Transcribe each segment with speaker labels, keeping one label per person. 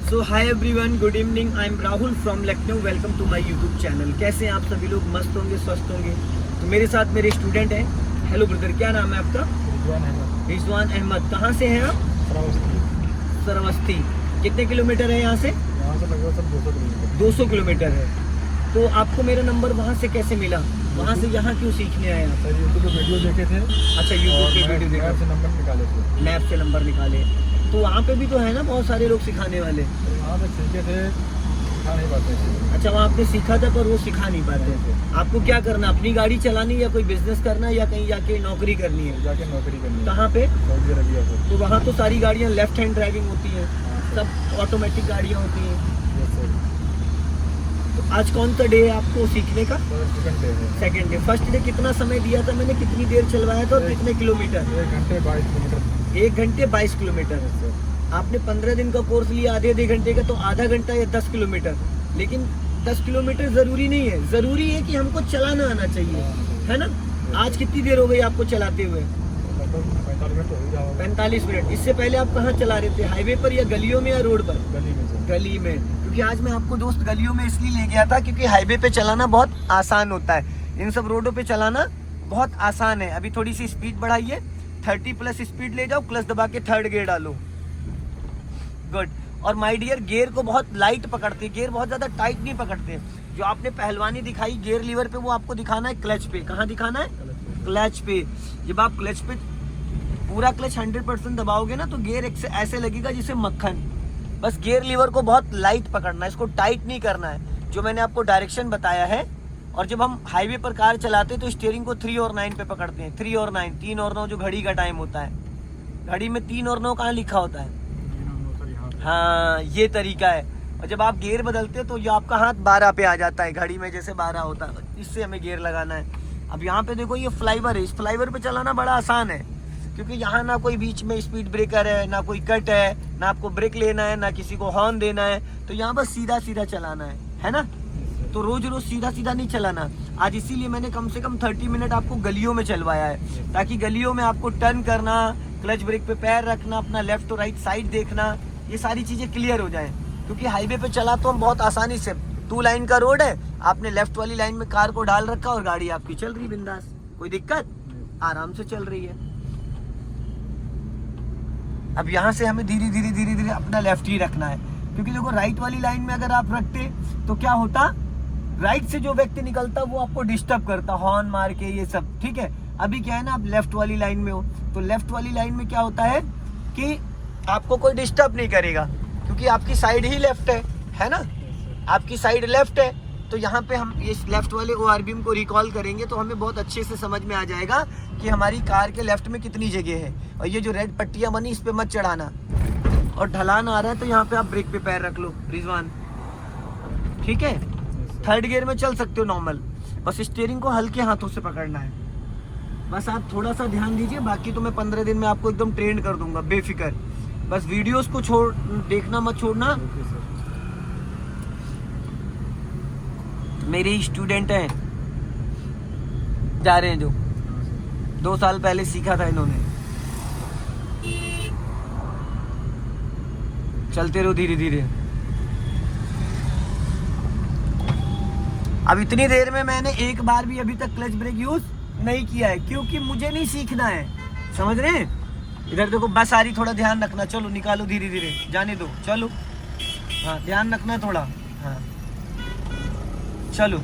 Speaker 1: So hi everyone, good evening. I am Rahul from Lucknow. Welcome to my YouTube channel. कैसे हैं आप सभी लोग? मस्त होंगे, स्वस्थ होंगे। तो मेरे साथ मेरे स्टूडेंट हैं। हेलो ब्रदर, क्या नाम है आपका? रिजवान अहमद। कहाँ से हैं आप? सरवस्ती। कितने किलोमीटर है यहाँ से?
Speaker 2: लगभग
Speaker 1: 200 किलोमीटर है। तो आपको मेरा नंबर वहाँ से कैसे मिला? वहाँ से यहाँ क्यों सीखने आए आप?
Speaker 2: यूट्यूब पे वीडियो देखे थे।
Speaker 1: अच्छा, यूट्यूब पे वीडियो देखा,
Speaker 2: से नंबर निकाले थे।
Speaker 1: मैप से नंबर निकाले। तो वहाँ पे भी तो है ना बहुत सारे लोग सिखाने वाले।
Speaker 2: वहाँ पे सीखे थे, सिखा नहीं पाते थे।
Speaker 1: अच्छा, वहाँ आपने सीखा था पर वो सिखा नहीं पाते थे। आपको क्या करना, अपनी गाड़ी चलानी या कोई बिजनेस करना या कहीं जाके नौकरी करनी है?
Speaker 2: जाके नौकरी करनी है।
Speaker 1: कहाँ पे?
Speaker 2: सऊदी अरबिया को।
Speaker 1: तो वहाँ तो सारी गाड़ियाँ लेफ्ट हैंड ड्राइविंग होती हैं, सब ऑटोमेटिक गाड़ियाँ होती हैं। तो आज कौन सा डे है आपको सीखने का?
Speaker 2: सेकंड डे है।
Speaker 1: Second day. फर्स्ट डे कितना समय दिया था मैंने, कितनी देर चलवाया था और कितने किलोमीटर?
Speaker 2: 1 घंटे 22 किलोमीटर।
Speaker 1: 1 घंटे 22 किलोमीटर। आपने 15 दिन का कोर्स लिया, आधे घंटे का, तो आधा घंटा या 10 किलोमीटर। लेकिन 10 किलोमीटर जरूरी नहीं है, जरूरी है कि हमको चलाना आना चाहिए, है ना? आज कितनी देर हो गई आपको चलाते हुए?
Speaker 2: लगभग 45 मिनट हो गया होगा।
Speaker 1: 45 मिनट। इससे पहले आप कहाँ चला रहे थे? हाईवे पर या गलियों में या रोड पर?
Speaker 2: गली में से।
Speaker 1: गली में। क्योंकि आज मैं आपको दोस्त गलियों में इसलिए ले गया था क्योंकि हाईवे पे चलाना बहुत आसान होता है, इन सब रोडों पे चलाना बहुत आसान है। अभी थोड़ी सी स्पीड बढ़ाइए, 30 प्लस स्पीड ले जाओ, क्लच दबा के थर्ड गियर डालो। गुड। और माय डियर, गियर को बहुत लाइट पकड़ते, गियर बहुत ज्यादा टाइट नहीं पकड़ते। जो आपने पहलवानी दिखाई गियर लीवर पे, वो आपको दिखाना है क्लच पे। कहाँ दिखाना है? क्लच पे। जब आप क्लच पे पूरा क्लच 100% दबाओगे ना तो गियर ऐसे लगेगा जैसे मक्खन। बस गियर लीवर को बहुत लाइट पकड़ना है, इसको टाइट नहीं करना है, जो मैंने आपको डायरेक्शन बताया है। और जब हम हाईवे पर कार चलाते हैं तो स्टीयरिंग को 3 और 9 पे पकड़ते हैं। 3 और 9, 3 और 9 जो घड़ी का टाइम होता है। घड़ी में 3 और 9 कहाँ लिखा होता है? हाँ, ये तरीका है। और जब आप गियर बदलते हो तो ये आपका हाथ 12 पे आ जाता है, घड़ी में जैसे 12 होता है, इससे हमें गियर लगाना है। अब यहाँ पे देखो, ये फ्लाईओवर है, इस फ्लाईओवर पे चलाना बड़ा आसान है क्योंकि यहाँ ना कोई बीच में स्पीड ब्रेकर है, ना कोई कट है, ना आपको ब्रेक लेना है, ना किसी को हॉर्न देना है। तो यहाँ बस सीधा सीधा चलाना है ना? तो रोज रोज सीधा सीधा नहीं चलाना। आज इसीलिए मैंने कम से कम 30 मिनट आपको गलियों में चलवाया है, ताकि गलियों में आपको टर्न करना, क्लच ब्रेक पे पैर रखना, अपना लेफ्ट और राइट साइड देखना, ये सारी चीजें क्लियर हो जाएं। क्योंकि हाईवे पे चला तो हम बहुत आसानी से, 2 लाइन का रोड है, आपने लेफ्ट वाली लाइन में कार को डाल रखा और गाड़ी आपकी चल रही बिंदास, कोई दिक्कत, आराम से चल रही है। अब यहाँ से हमें धीरे धीरे अपना लेफ्ट ही रखना है, क्योंकि देखो राइट वाली लाइन में अगर आप रखते तो क्या होता, राइट से जो व्यक्ति निकलता वो आपको डिस्टर्ब करता, हॉर्न मार के, ये सब। ठीक है, अभी क्या है ना, आप लेफ्ट वाली लाइन में हो, तो लेफ्ट वाली लाइन में क्या होता है कि आपको कोई डिस्टर्ब नहीं करेगा, क्योंकि आपकी साइड ही लेफ्ट है ना? आपकी साइड लेफ्ट है। तो यहाँ पे हम इस लेफ्ट वाले ORBM को रिकॉल करेंगे तो हमें बहुत अच्छे से समझ में आ जाएगा कि हमारी कार के लेफ्ट में कितनी जगह है। और ये जो रेड पट्टियां बनी, इस पे मत चढ़ाना। और ढलान आ रहा है तो यहाँ पे आप ब्रेक पे पैर रख लो रिजवान, ठीक है? थर्ड गियर में चल सकते हो नॉर्मल, बस स्टीयरिंग को हल्के हाथों से पकड़ना है। बस आप थोड़ा सा ध्यान दीजिए, बाकी तो मैं 15 दिन में आपको एकदम ट्रेन कर दूंगा, बेफिक्र। बस वीडियोस को देखना मत छोड़ना। मेरे स्टूडेंट हैं, जा रहे हैं, जो 2 साल पहले सीखा था इन्होंने। चलते रहो धीरे धीरे। अब इतनी देर में मैंने एक बार भी अभी तक क्लच ब्रेक यूज नहीं किया है, क्योंकि मुझे नहीं सीखना है, समझ रहे हैं? इधर देखो बस आ रही, थोड़ा ध्यान रखना। चलो निकालो धीरे धीरे, जाने दो, चलो। हाँ, ध्यान रखना थोड़ा। हाँ चलो,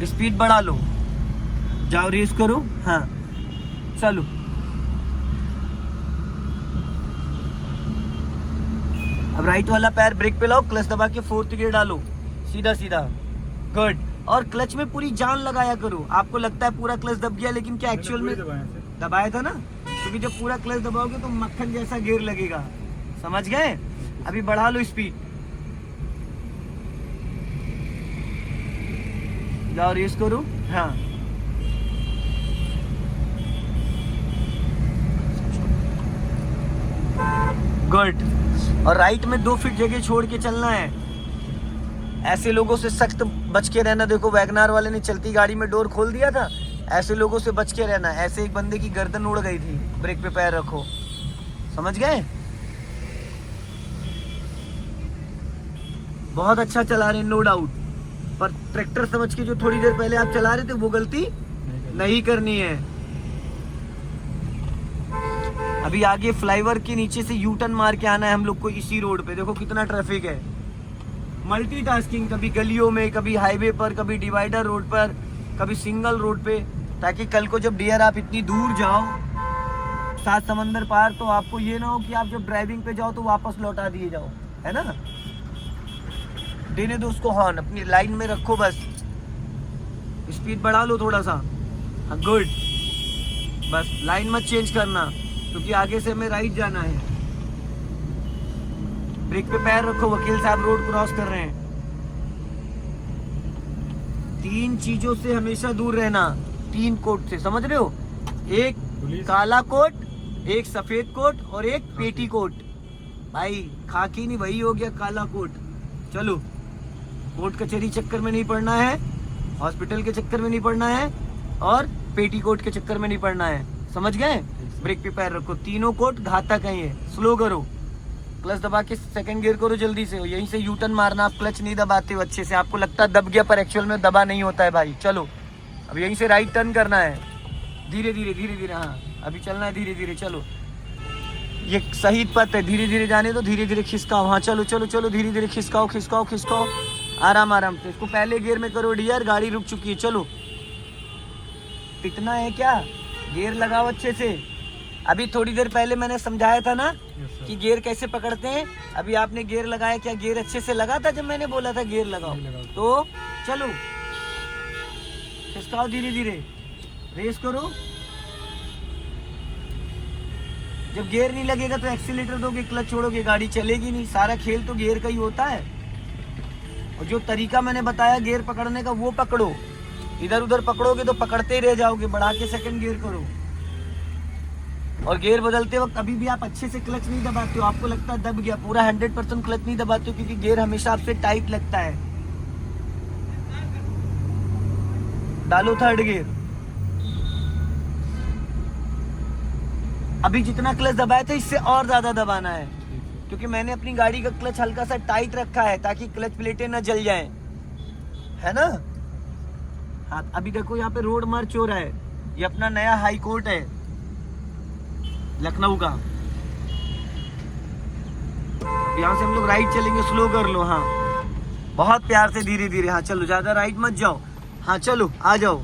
Speaker 1: स्पीड बढ़ा लो, जाओ रेस करो। हाँ चलो, अब राइट वाला पैर ब्रेक पे लाओ, क्लच दबा के 4th गियर डालो, सीधा सीधा। गुड। और क्लच में पूरी जान लगाया करो। आपको लगता है पूरा क्लच दब गया, लेकिन क्या एक्चुअल में दबाया था ना? क्योंकि जब पूरा क्लच दबाओगे तो मक्खन जैसा गियर लगेगा, समझ गए? अभी बढ़ा लो स्पीड, जाओ रेस करो। हाँ गुड। और राइट में 2 फीट जगह छोड़ के चलना है। ऐसे लोगों से सख्त बच के रहना। देखो वैगनार वाले ने चलती गाड़ी में डोर खोल दिया था, ऐसे लोगों से बच के रहना। ऐसे एक बंदे की गर्दन उड़ गई थी, ब्रेक पे पैर रखो, समझ गए? बहुत अच्छा चला रहे हैं, नो डाउट, पर ट्रैक्टर समझ के जो थोड़ी देर पहले आप चला रहे थे वो गलती नहीं करनी है। अभी आगे फ्लाईओवर के नीचे से यू टर्न मार के आना है हम लोग को इसी रोड पे। देखो कितना ट्रैफिक है, मल्टीटास्किंग, कभी गलियों में, कभी हाईवे पर, कभी डिवाइडर रोड पर, कभी सिंगल रोड पे, ताकि कल को जब डियर आप इतनी दूर जाओ 7 समंदर पार, तो आपको ये ना हो कि आप जब ड्राइविंग पे जाओ तो वापस लौटा दिए जाओ, है ना। देने दो उसको हॉर्न, अपनी लाइन में रखो, बस स्पीड बढ़ा लो थोड़ा सा, गुड, बस लाइन मत चेंज करना, क्योंकि आगे से हमें राइट जाना है। ब्रेक पे पैर रखो, वकील साहब रोड क्रॉस कर रहे हैं। 3 चीजों से हमेशा दूर रहना, 3 कोट से, समझ रहे हो, एक काला कोट, एक सफेद कोट और एक पेटी कोट। भाई खाकी नहीं, वही हो गया काला कोट। चलो, कोर्ट कचहरी चक्कर में नहीं पड़ना है, हॉस्पिटल के चक्कर में नहीं पड़ना है, और पेटी कोट के चक्कर में नहीं पड़ना है, समझ गए। ब्रेक पे पैर रखो, तीनों कोट घातक है, स्लो करो, क्लच दबा के सेकंड गियर करो जल्दी से, यहीं से यू टर्न मारना। आप क्लच नहीं दबाते हो अच्छे से, आपको लगता है दब गया, पर एक्चुअल में दबा नहीं होता है भाई। चलो अब यहीं से राइट टर्न करना है, धीरे धीरे धीरे धीरे, हाँ अभी चलना है धीरे धीरे। चलो ये सही पथ है, धीरे धीरे जाने दो, धीरे धीरे खिसकाओ, हाँ चलो चलो चलो, धीरे धीरे खिसकाओ खिसकाओ खिसकाओ, आराम आराम से। इसको पहले गियर में करो डियर, गाड़ी रुक चुकी है। चलो पिटना है क्या, गियर लगाओ अच्छे से। अभी थोड़ी देर पहले मैंने समझाया था ना कि गियर कैसे पकड़ते हैं, अभी आपने गियर लगाया, क्या गियर अच्छे से लगा था जब मैंने बोला था गियर लगाओ? तो चलो खिसकाओ धीरे धीरे, रेस करो। जब गियर नहीं लगेगा तो एक्सीलेटर दोगे, क्लच छोड़ोगे, गाड़ी चलेगी नहीं। सारा खेल तो गियर का ही होता है। और जो तरीका मैंने बताया गियर पकड़ने का वो पकड़ो, इधर उधर पकड़ोगे तो पकड़ते ही रह जाओगे। बढ़ा के सेकंड गियर करो, और गियर बदलते वक्त कभी भी आप अच्छे से क्लच नहीं दबाते हो, आपको लगता है दब गया, पूरा 100% क्लच नहीं दबाते हो, क्योंकि गियर हमेशा आपसे टाइट लगता है। डालो थर्ड गियर। अभी जितना क्लच दबाया था इससे और ज्यादा दबाना है, क्योंकि मैंने अपनी गाड़ी का क्लच हल्का सा टाइट रखा है ताकि क्लच प्लेटें ना जल जाएं, है ना। हाँ अभी देखो यहाँ पे रोड मार्च हो रहा है, ये अपना नया हाई कोर्ट है लखनऊ का। यहाँ से हम लोग राइट चलेंगे, स्लो कर लो, हाँ बहुत प्यार से, धीरे धीरे, हाँ चलो, ज्यादा राइट मत जाओ, हाँ चलो आ जाओ।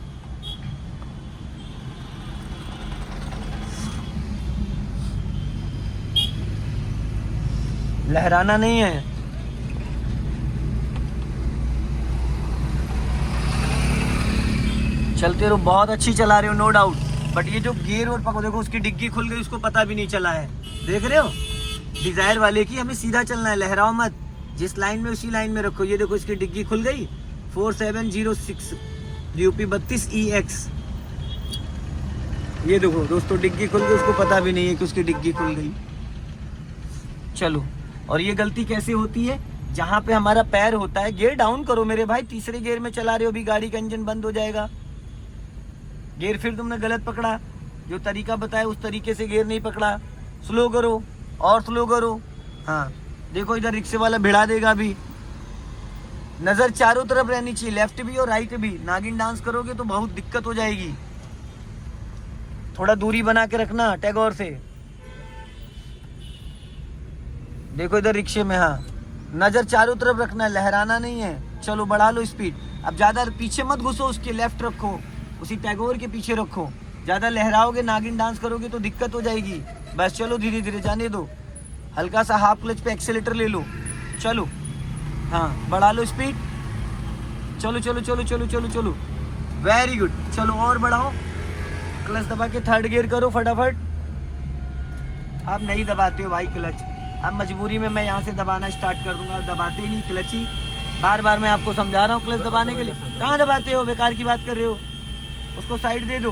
Speaker 1: लहराना नहीं है, चलते रहो, बहुत अच्छी चला रहे हो नो डाउट। बट ये जो गियर और पकड़ो, देखो उसकी डिग्गी खुल गई, उसको पता भी नहीं चला है, देख रहे हो। डिजायर वाले की हमें सीधा चलना है, लहराओ मत, जिस लाइन में उसी लाइन में रखो। ये देखो इसकी डिग्गी खुल गई, 4706 यूपी 32 EX। ये देखो दोस्तों डिग्गी खुल गई, उसको पता भी नहीं है कि उसकी डिग्गी खुल गई। चलो, और ये गलती कैसे होती है, जहां पे हमारा पैर होता है, गियर डाउन करो मेरे भाई, तीसरे गियर में चला रहे हो, भी गाड़ी का इंजन बंद हो जाएगा। गियर फिर तुमने गलत पकड़ा, जो तरीका बताया उस तरीके से गियर नहीं पकड़ा। स्लो करो और स्लो करो, हाँ देखो इधर रिक्शे वाला भिड़ा देगा अभी। नजर चारों तरफ रहनी चाहिए, लेफ्ट भी और राइट भी। नागिन डांस करोगे तो बहुत दिक्कत हो जाएगी, थोड़ा दूरी बना के रखना टैगोर से। देखो इधर रिक्शे में, हाँ नजर चारों तरफ रखना, लहराना नहीं है। चलो बढ़ा लो स्पीड, अब ज्यादा पीछे मत घुसो, उसके लेफ्ट रखो, उसी टैगोर के पीछे रखो। ज्यादा लहराओगे, नागिन डांस करोगे तो दिक्कत हो जाएगी। बस चलो धीरे धीरे जाने दो, हल्का सा हाफ क्लच पे एक्सेलेटर ले लो। चलो हाँ बढ़ा लो स्पीड, चलो चलो चलो चलो चलो चलो, वेरी गुड। चलो और बढ़ाओ, क्लच दबा के थर्ड गियर करो फटाफट। आप नहीं दबाते हो भाई क्लच, अब मजबूरी में मैं यहाँ से दबाना स्टार्ट कर दूंगा, दबाते ही नहीं क्लच ही। बार बार मैं आपको समझा रहा हूँ क्लच दबाने के लिए, कहाँ दबाते हो, बेकार की बात कर रहे हो। उसको साइड दे दो,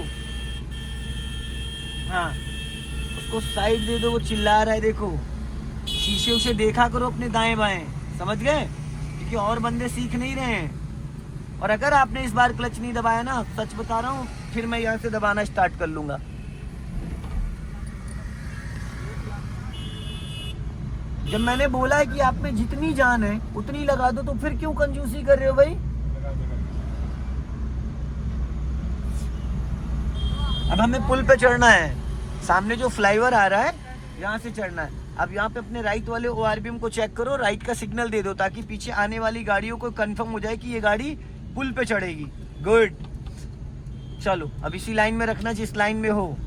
Speaker 1: हाँ उसको साइड दे दो, वो चिल्ला रहा है देखो। शीशे उसे देखा करो अपने दाएं बाएं, समझ गए, क्योंकि और बंदे सीख नहीं रहे हैं। और अगर आपने इस बार क्लच नहीं दबाया ना, सच बता रहा हूँ, फिर मैं यहाँ से दबाना स्टार्ट कर लूंगा। जब मैंने बोला है कि आप में जितनी जान है उतनी लगा दो, तो फिर क्यों कंजूसी कर रहे हो भाई? अब हमें पुल पे चढ़ना है, सामने जो फ्लाईओवर आ रहा है यहाँ से चढ़ना है। अब यहाँ पे अपने राइट वाले ORBM को चेक करो, राइट का सिग्नल दे दो ताकि पीछे आने वाली गाड़ियों को कंफर्म हो जाए कि ये गाड़ी पुल पे चढ़ेगी। गुड, चलो अब इसी लाइन में रखना जिस लाइन में हो,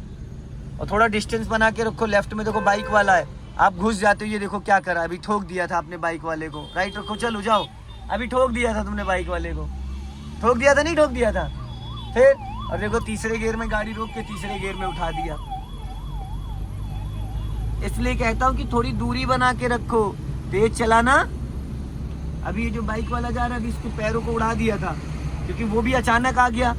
Speaker 1: और थोड़ा डिस्टेंस बना के रखो। लेफ्ट में देखो बाइक वाला है, आप घुस जाते हो। ये देखो क्या करा, अभी ठोक दिया था आपने बाइक वाले को। राइट रखो, चलो जाओ। अभी ठोक दिया था तुमने बाइक वाले को, ठोक दिया था नहीं ठोक दिया था? फिर और देखो तीसरे गियर में गाड़ी रोक के तीसरे गियर में उठा दिया। इसलिए कहता हूँ कि थोड़ी दूरी बना के रखो, तेज चलाना। अभी ये जो बाइक वाला जा रहा है, अभी इसके पैरों को उड़ा दिया था क्योंकि वो भी अचानक आ गया।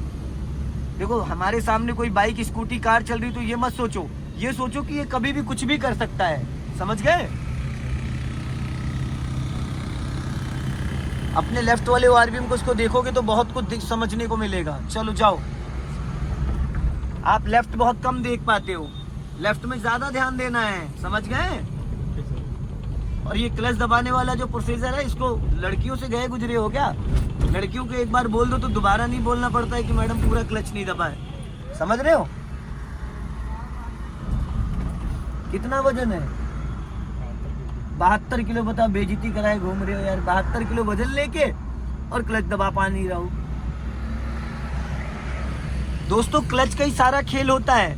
Speaker 1: देखो हमारे सामने कोई बाइक, स्कूटी, कार चल रही तो ये मत सोचो, ये सोचो कि ये कभी भी कुछ भी कर सकता है। समझ गए? अपने लेफ्ट वाले ORBM को उसको देखोगे तो बहुत कुछ समझने को मिलेगा। चलो जाओ। आप लेफ्ट बहुत कम देख पाते हो, लेफ्ट में ज्यादा ध्यान देना है। समझ गए? और ये क्लच दबाने वाला जो प्रोसीजर है, इसको लड़कियों से गए गुजरे हो क्या? लड़कियों को एक बार बोल दो तो दोबारा नहीं बोलना पड़ता है कि मैडम पूरा क्लच नहीं दबाए। समझ रहे हो? कितना वजन है? 72 किलो। बताओ, बेइज्जती कराए घूम रहे हो यार। 72 किलो वजन लेके और क्लच दबा पा नहीं रहा हूं। दोस्तों क्लच का ही सारा खेल होता है।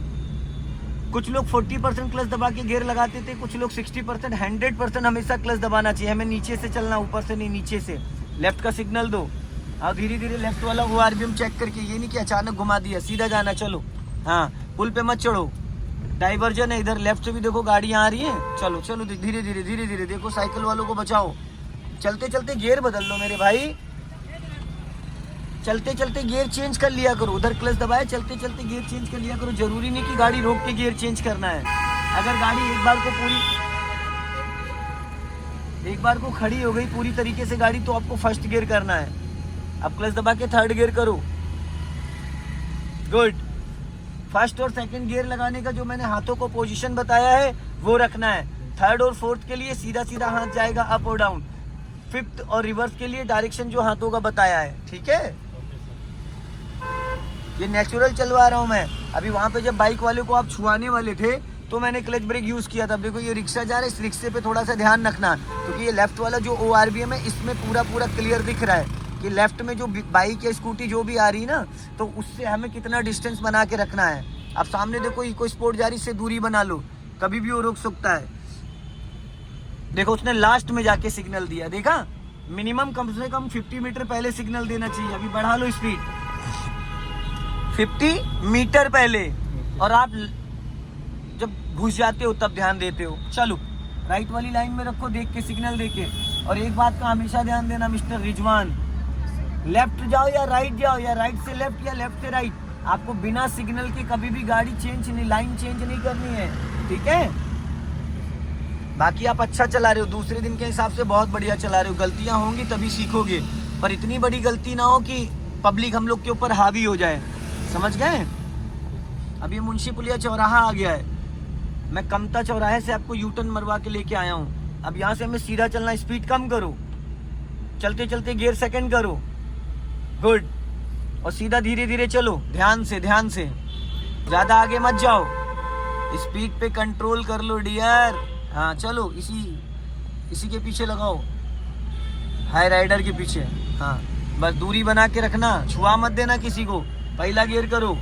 Speaker 1: कुछ लोग 40% क्लच दबा के गियर लगाते थे, कुछ लोग 60%, 100% हमेशा क्लच दबाना चाहिए। हमें नीचे से चलना, ऊपर से नहीं, नीचे से। लेफ्ट का सिग्नल दो, हाँ धीरे धीरे लेफ्ट वाला ORBM चेक करके, ये नहीं कि अचानक घुमा दिया। सीधा जाना, चलो। हाँ, पुल पे मत चढ़ो, डाइवर्जन है इधर। लेफ्ट से भी देखो गाड़ियाँ आ रही हैं। चलो चलो धीरे धीरे धीरे धीरे। देखो साइकिल वालों को बचाओ। चलते चलते गियर बदल लो मेरे भाई, चलते चलते गियर चेंज कर लिया करो। उधर क्लच दबाए, चलते चलते गियर चेंज कर लिया करो। जरूरी नहीं कि गाड़ी रोक के गियर चेंज करना है। अगर गाड़ी एक बार को खड़ी हो गई पूरी तरीके से गाड़ी, तो आपको फर्स्ट गियर करना है। अब क्लच दबा के थर्ड गियर करो। गुड। फर्स्ट और सेकंड गियर लगाने का जो मैंने हाथों को पोजीशन बताया है वो रखना है। थर्ड और फोर्थ के लिए सीधा सीधा हाथ जाएगा अप और डाउन। फिफ्थ और रिवर्स के लिए डायरेक्शन जो हाथों का बताया है, ठीक है? ये नेचुरल चलवा रहा हूं मैं। अभी वहां पे जब बाइक वाले को आप छुआने वाले थे तो मैंने क्लच ब्रेक यूज किया था। देखो ये रिक्शा जा रहा है, इस रिक्शे पे थोड़ा सा ध्यान रखना, क्योंकि ये लेफ्ट वाला जो ORBM है इसमें पूरा क्लियर दिख रहा है कि लेफ्ट में जो बाइक या स्कूटी जो भी आ रही है ना, तो उससे हमें कितना डिस्टेंस बना के रखना है। अब सामने देखो इको स्पोर्ट जा रही, से दूरी बना लो, कभी भी वो रोक सकता है। देखो उसने लास्ट में जाके सिग्नल दिया, देखा? मिनिमम कम से कम 50 मीटर पहले सिग्नल देना चाहिए। अभी बढ़ा लो स्पीड 50 मीटर पहले, और आप जब घुस जाते हो तब ध्यान देते हो। चलो राइट वाली लाइन में रखो, देख के सिग्नल देके। और एक बात का हमेशा ध्यान देना मिस्टर रिजवान, लेफ्ट जाओ या राइट जाओ, या राइट से लेफ्ट या लेफ्ट से राइट, आपको बिना सिग्नल के कभी भी गाड़ी चेंज नहीं, लाइन चेंज नहीं करनी है, ठीक है? बाकी आप अच्छा चला रहे हो, दूसरे दिन के हिसाब से बहुत बढ़िया चला रहे हो। गलतियां होंगी तभी सीखोगे, पर इतनी बड़ी गलती ना हो कि पब्लिक हम लोग के ऊपर हावी हो जाए। समझ गए? अभी मुंशी पुलिया चौराहा आ गया है, मैं कमता चौराहे से आपको यूटर्न मरवा के लेके आया हूँ। अब यहाँ से हमें सीधा चलना, स्पीड कम करो, चलते चलते गियर सेकंड करो। गुड। और सीधा धीरे धीरे चलो, ध्यान से ज्यादा आगे मत जाओ, स्पीड पे कंट्रोल कर लो डियर। हाँ चलो, इसी के पीछे लगाओ, हाई राइडर के पीछे। हाँ बस दूरी बना के रखना, छुआ मत देना किसी को। पहला गियर करो,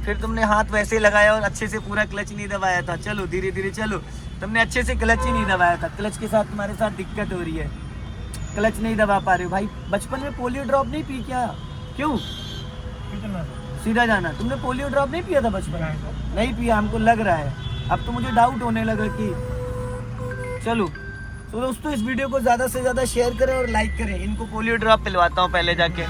Speaker 1: फिर तुमने हाथ वैसे लगाया और अच्छे से पूरा क्लच नहीं दबाया था। चलो धीरे धीरे चलो, तुमने अच्छे से क्लच ही नहीं दबाया था। क्लच के साथ तुम्हारे साथ दिक्कत हो रही है, क्लच नहीं दबा पा रहे हो। भाई बचपन में पोलियो ड्रॉप नहीं पी क्या? क्यों? सीधा जाना। तुमने पोलियो ड्रॉप नहीं पिया था बचपन में? नहीं पिया, हमको लग रहा है। अब तो मुझे डाउट होने लगा कि चलो। तो दोस्तों इस वीडियो को ज़्यादा से ज़्यादा शेयर करें और लाइक करें। इनको पोलियो ड्रॉप पिलवाता हूँ पहले जाके।